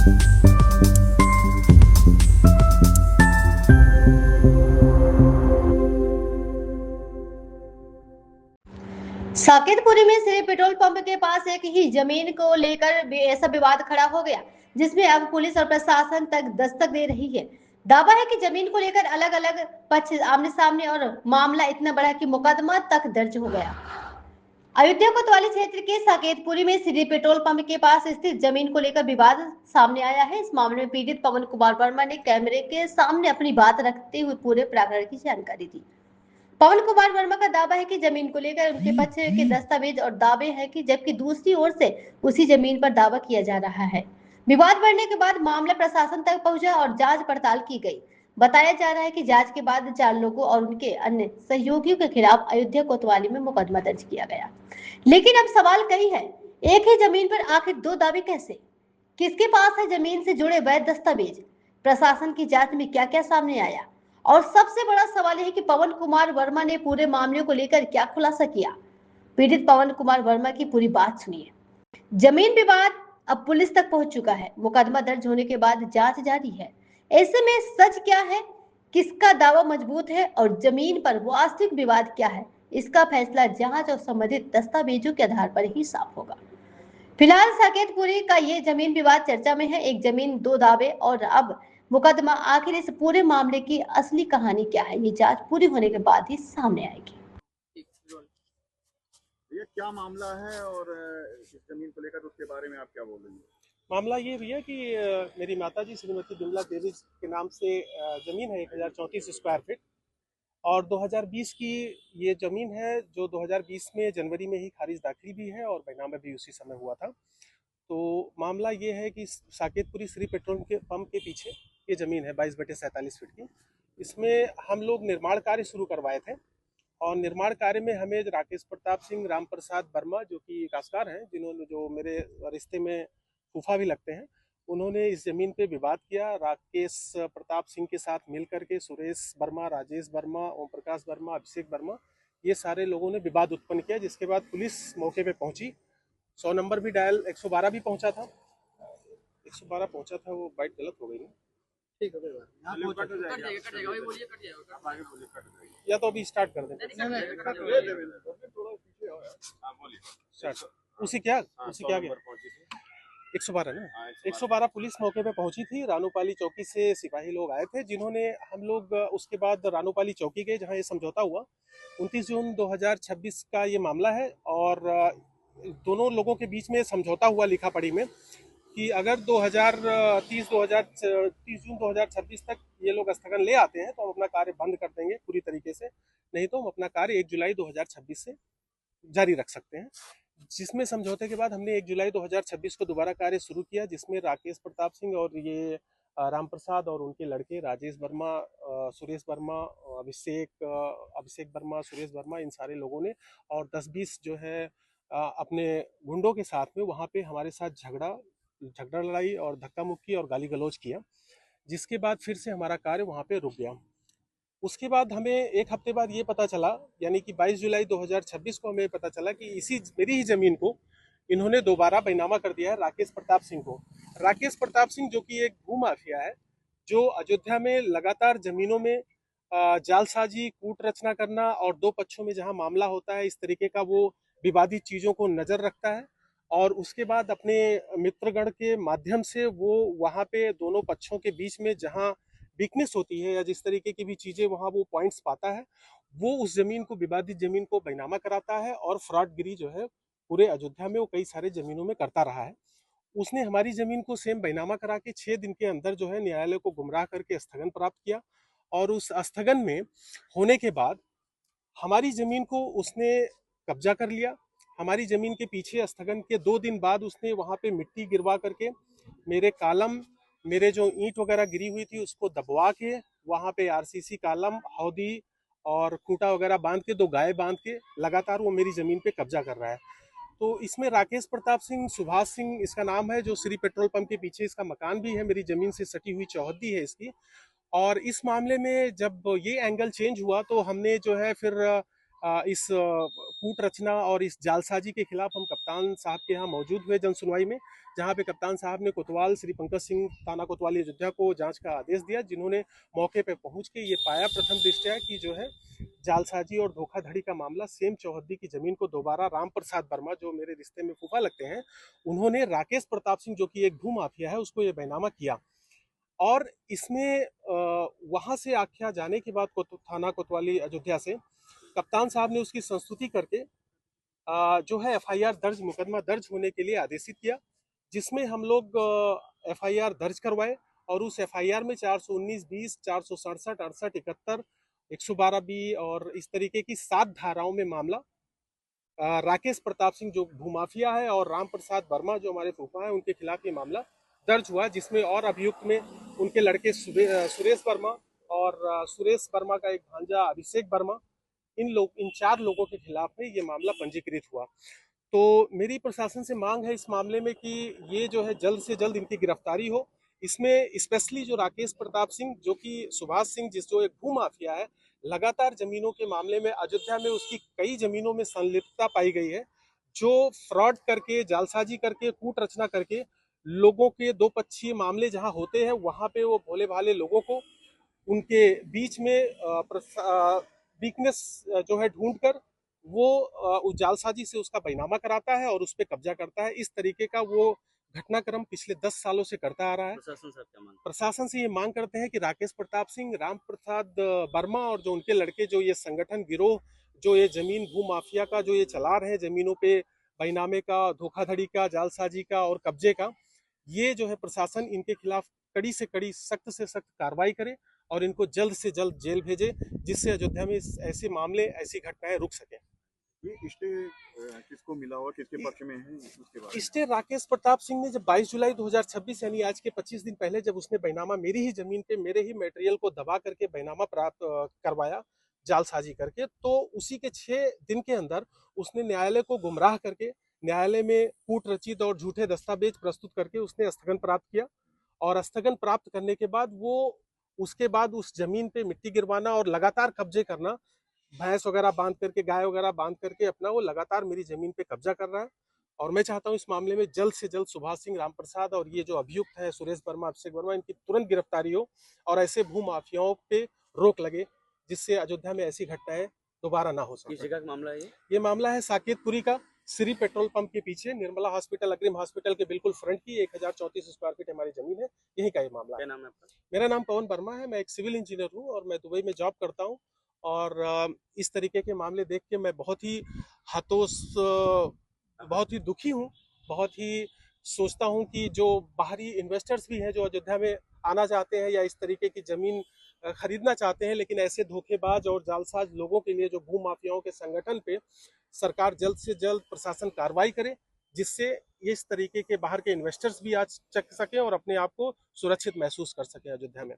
साकेतपुरी में Shri petrol pump के पास एक ही जमीन को लेकर ऐसा विवाद खड़ा हो गया, जिसमें अब पुलिस और प्रशासन तक दस्तक दे रही है। दावा है कि जमीन को लेकर अलग अलग पक्ष आमने सामने और मामला इतना बड़ा कि मुकदमा तक दर्ज हो गया। अयोध्या कोतवाली क्षेत्र के साकेतपुरी में श्री पेट्रोल पंप के पास स्थित जमीन को लेकर विवाद सामने आया है। इस मामले में पीड़ित पवन कुमार वर्मा ने कैमरे के सामने अपनी बात रखते हुए पूरे प्रकरण की जानकारी दी। पवन कुमार वर्मा का दावा है कि जमीन को लेकर उनके पक्ष के दस्तावेज और दावे हैं कि जबकि दूसरी ओर से उसी जमीन पर दावा किया जा रहा है। विवाद बढ़ने के बाद मामला प्रशासन तक पहुंचा और जांच पड़ताल की गई। बताया जा रहा है कि जांच के बाद 4 लोगों और उनके अन्य सहयोगियों के खिलाफ अयोध्या कोतवाली में मुकदमा दर्ज किया गया। लेकिन अब सवाल कई है, एक ही जमीन पर आखिर 2 दावे कैसे? किसके पास है जमीन से जुड़े वैध दस्तावेज? प्रशासन की जांच में क्या क्या सामने आया? और सबसे बड़ा सवाल यह है कि पवन कुमार वर्मा ने पूरे मामले को लेकर क्या खुलासा किया। पीड़ित पवन कुमार वर्मा की पूरी बात सुनिए। जमीन विवाद अब पुलिस तक पहुंच चुका है। मुकदमा दर्ज होने के बाद जांच जारी है। ऐसे में सच क्या है, किसका दावा मजबूत है और जमीन पर वास्तविक विवाद क्या है, इसका फैसला जांच और संबंधित दस्तावेजों के आधार पर ही साफ होगा। फिलहाल साकेतपुरी का ये जमीन विवाद चर्चा में है। एक जमीन 2 दावे और अब मुकदमा। आखिर इस पूरे मामले की असली कहानी क्या है, ये जांच पूरी होने के बाद ही सामने आएगी। ये क्या मामला है और इस जमीन को लेकर उसके बारे में आप क्या बोल रही हैं? मामला ये भैया कि मेरी माताजी श्रीमती बिमला देवी के नाम से ज़मीन है 1034 स्क्वायर फीट और 2020 की ये ज़मीन है जो 2020 में जनवरी में ही खारिज दाखिल भी है और बैनामा भी उसी समय हुआ था। तो मामला ये है कि साकेतपुरी श्री पेट्रोल पंप के पीछे ये ज़मीन है 22/47 फीट की। इसमें हम लोग निर्माण कार्य शुरू करवाए थे और निर्माण कार्य में हमें राकेश प्रताप सिंह, राम प्रसाद वर्मा जो कि काश्तकार हैं, जिन्होंने जो मेरे रिश्ते में फूफा भी लगते हैं, उन्होंने इस जमीन पे विवाद किया। राकेश प्रताप सिंह के साथ मिल करके सुरेश वर्मा, राजेश वर्मा, ओम प्रकाश वर्मा, अभिषेक वर्मा, ये सारे लोगों ने विवाद उत्पन्न किया, जिसके बाद पुलिस मौके पे पहुंची। 100 नंबर भी डायल, 112 भी पहुंचा था, 112 पहुंचा था, वो बाइट गलत हो गई ना। ठीक है, या तो अभी स्टार्ट कर दें। उसी क्या 112 ना, 112 पुलिस मौके पे पहुंची थी। रानूपाली चौकी से सिपाही लोग आए थे, जिन्होंने हम लोग उसके बाद रानूपाली चौकी गए जहां ये समझौता हुआ। 29 जून 2026 का ये मामला है और दोनों लोगों के बीच में समझौता हुआ लिखा पढ़ी में कि अगर 30 जून 2026 तक ये लोग स्थगन ले आते हैं तो हम अपना कार्य बंद कर देंगे पूरी तरीके से, नहीं तो हम अपना कार्य 1 जुलाई 2026 से जारी रख सकते हैं। जिसमें समझौते के बाद हमने 1 जुलाई 2026 को दोबारा कार्य शुरू किया, जिसमें राकेश प्रताप सिंह और ये राम प्रसाद और उनके लड़के राजेश वर्मा, सुरेश वर्मा, अभिषेक वर्मा, सुरेश वर्मा, इन सारे लोगों ने और 10-20 जो है अपने गुंडों के साथ में वहाँ पे हमारे साथ झगड़ा लड़ाई और धक्का मुक्की और गाली गलौज किया, जिसके बाद फिर से हमारा कार्य वहाँ पे रुक गया। उसके बाद हमें 1 हफ्ते बाद ये पता चला, यानी कि 22 जुलाई 2026 को हमें पता चला कि मेरी ही जमीन को इन्होंने दोबारा बैनामा कर दिया है राकेश प्रताप सिंह को। राकेश प्रताप सिंह जो कि एक भू माफिया है, जो अयोध्या में लगातार जमीनों में जालसाजी, कूट रचना करना और 2 पक्षों में जहां मामला होता है, इस तरीके का वो विवादित चीज़ों को नज़र रखता है और उसके बाद अपने मित्रगण के माध्यम से वो वहाँ पे दोनों पक्षों के बीच में जहाँ वीकनेस होती है या जिस तरीके की भी चीज़ें वहाँ वो पॉइंट्स पाता है, वो उस जमीन को, विवादित जमीन को बैनामा कराता है और फ्रॉडगिरी जो है पूरे अयोध्या में वो कई सारे जमीनों में करता रहा है। उसने हमारी जमीन को सेम बैनामा करा के 6 दिन के अंदर जो है न्यायालय को गुमराह करके स्थगन प्राप्त किया और उस स्थगन में होने के बाद हमारी जमीन को उसने कब्जा कर लिया। हमारी जमीन के पीछे स्थगन के 2 दिन बाद उसने वहाँ पे मिट्टी गिरवा करके मेरे कालम, मेरे जो ईंट वगैरह गिरी हुई थी उसको दबवा के वहाँ पे आरसीसी कालम, हौदी और खूंटा वगैरह बांध के, 2 गाय बांध के लगातार वो मेरी ज़मीन पे कब्जा कर रहा है। तो इसमें राकेश प्रताप सिंह, सुभाष सिंह इसका नाम है, जो श्री पेट्रोल पंप के पीछे इसका मकान भी है, मेरी ज़मीन से सटी हुई चौहद्दी है इसकी। और इस मामले में जब ये एंगल चेंज हुआ तो हमने जो है फिर इस कूट रचना और इस जालसाजी के खिलाफ हम कप्तान साहब के यहाँ मौजूद हुए जन सुनवाई में, जहाँ पे कप्तान साहब ने कोतवाल श्री पंकज सिंह थाना कोतवाली अयोध्या को जांच का आदेश दिया, जिन्होंने मौके पे पहुंच के ये पाया प्रथम दृष्टया कि जो है जालसाजी और धोखाधड़ी का मामला सेम चौहद्दी की जमीन को दोबारा राम प्रसाद वर्मा, जो मेरे रिश्ते में फूफा लगते हैं, उन्होंने राकेश प्रताप सिंह, जो कि एक भू माफिया है, उसको ये बैनामा किया। और इसमें वहां से आख्या जाने के बाद थाना कोतवाली अयोध्या से कप्तान साहब ने उसकी संस्तुति करके जो है एफआईआर दर्ज, मुकदमा दर्ज होने के लिए आदेशित किया, जिसमें हम लोग एफआईआर दर्ज करवाए और उस एफआईआर में 419, 20, 467, 68, 71, 112 बी और इस तरीके की 7 धाराओं में मामला राकेश प्रताप सिंह जो भूमाफिया है और राम प्रसाद वर्मा जो हमारे फूफा हैं, उनके खिलाफ ये मामला दर्ज हुआ, जिसमें और अभियुक्त में उनके लड़के सुरेश वर्मा और सुरेश वर्मा का एक भांजा अभिषेक वर्मा, इन 4 लोगों के खिलाफ में ये मामला पंजीकृत हुआ। तो मेरी प्रशासन से मांग है इस मामले में कि ये जो है जल्द से जल्द इनकी गिरफ्तारी हो। इसमें स्पेशली जो राकेश प्रताप सिंह, जो कि सुभाष सिंह जो एक भू माफिया है, लगातार जमीनों के मामले में अयोध्या में उसकी कई जमीनों में संलिप्तता पाई गई है, जो फ्रॉड करके, जालसाजी करके, कूट रचना करके लोगों के दो पक्षीय मामले जहां होते हैं वहां पे वो भोले भाले लोगों को उनके बीच में वीकनेस जो है ढूंढकर वो उस जालसाजी से उसका बैनामा कराता है और उस पर कब्जा करता है। इस तरीके का वो घटनाक्रम पिछले 10 सालों से करता आ रहा है। प्रशासन से ये मांग करते हैं कि राकेश प्रताप सिंह, राम प्रसाद वर्मा और जो उनके लड़के, जो ये संगठन गिरोह जो ये जमीन भू माफिया का जो ये चला रहे हैं, जमीनों पे बैनामे का, धोखाधड़ी का, जालसाजी का और कब्जे का, ये जो है प्रशासन इनके खिलाफ कड़ी से कड़ी, सख्त से सख्त कार्रवाई करे और इनको जल्द से जल्द जेल भेजे, जिससे अयोध्या में ऐसे मामले, ऐसी घटनाएं रुक सके। ये स्टे किसको मिला हुआ, किसके पक्ष में है, उसके बारे में? स्टे राकेश प्रताप सिंह ने जब 22 जुलाई 2026 यानी आज के 25 दिन पहले जब उसने बैनामा मेरी ही जमीन पे मेरे ही मटेरियल को दबा करके बैनामा प्राप्त करवाया जालसाजी करके, तो उसी के 6 दिन के अंदर उसने न्यायालय को गुमराह करके, न्यायालय में कूट रचित और झूठे दस्तावेज प्रस्तुत करके उसने स्थगन प्राप्त किया। और स्थगन प्राप्त करने के बाद वो उसके बाद उस जमीन पे मिट्टी गिरवाना और लगातार कब्जे करना, भैंस वगैरह बांध करके, गाय वगैरह बांध करके अपना वो लगातार मेरी जमीन पे कब्जा कर रहा है। और मैं चाहता हूं इस मामले में जल्द से जल्द सुभाष सिंह, राम प्रसाद और ये जो अभियुक्त है सुरेश वर्मा, अभिषेक वर्मा, इनकी तुरंत गिरफ्तारी हो और ऐसे भू माफियाओं पे रोक लगे, जिससे अयोध्या में ऐसी घटनाएं दोबारा ना हो सके। किस जगह का मामला है ये मामला है साकेतपुरी का, श्री पेट्रोल पंप के पीछे, निर्मला हॉस्पिटल, अग्रिम हॉस्पिटल के बिल्कुल फ्रंट की 1034 स्क्वायर फीट हमारी जमीन है, यही का ये मामला है। क्या नाम है आपका? मेरा नाम पवन वर्मा है, मैं एक सिविल इंजीनियर हूँ और मैं दुबई में जॉब करता हूँ। और इस तरीके के मामले देख के मैं बहुत ही हतोष, बहुत ही दुखी हूँ, बहुत ही सोचता हूँ कि जो बाहरी इन्वेस्टर्स भी हैं जो अयोध्या में आना चाहते हैं या इस तरीके की जमीन खरीदना चाहते हैं, लेकिन ऐसे धोखेबाज और जालसाज लोगों के लिए, जो भू माफियाओं के संगठन पे सरकार जल्द से जल्द प्रशासन कार्रवाई करे, जिससे इस तरीके के बाहर के इन्वेस्टर्स भी आज चक सके और अपने आप को सुरक्षित महसूस कर सके अयोध्या में।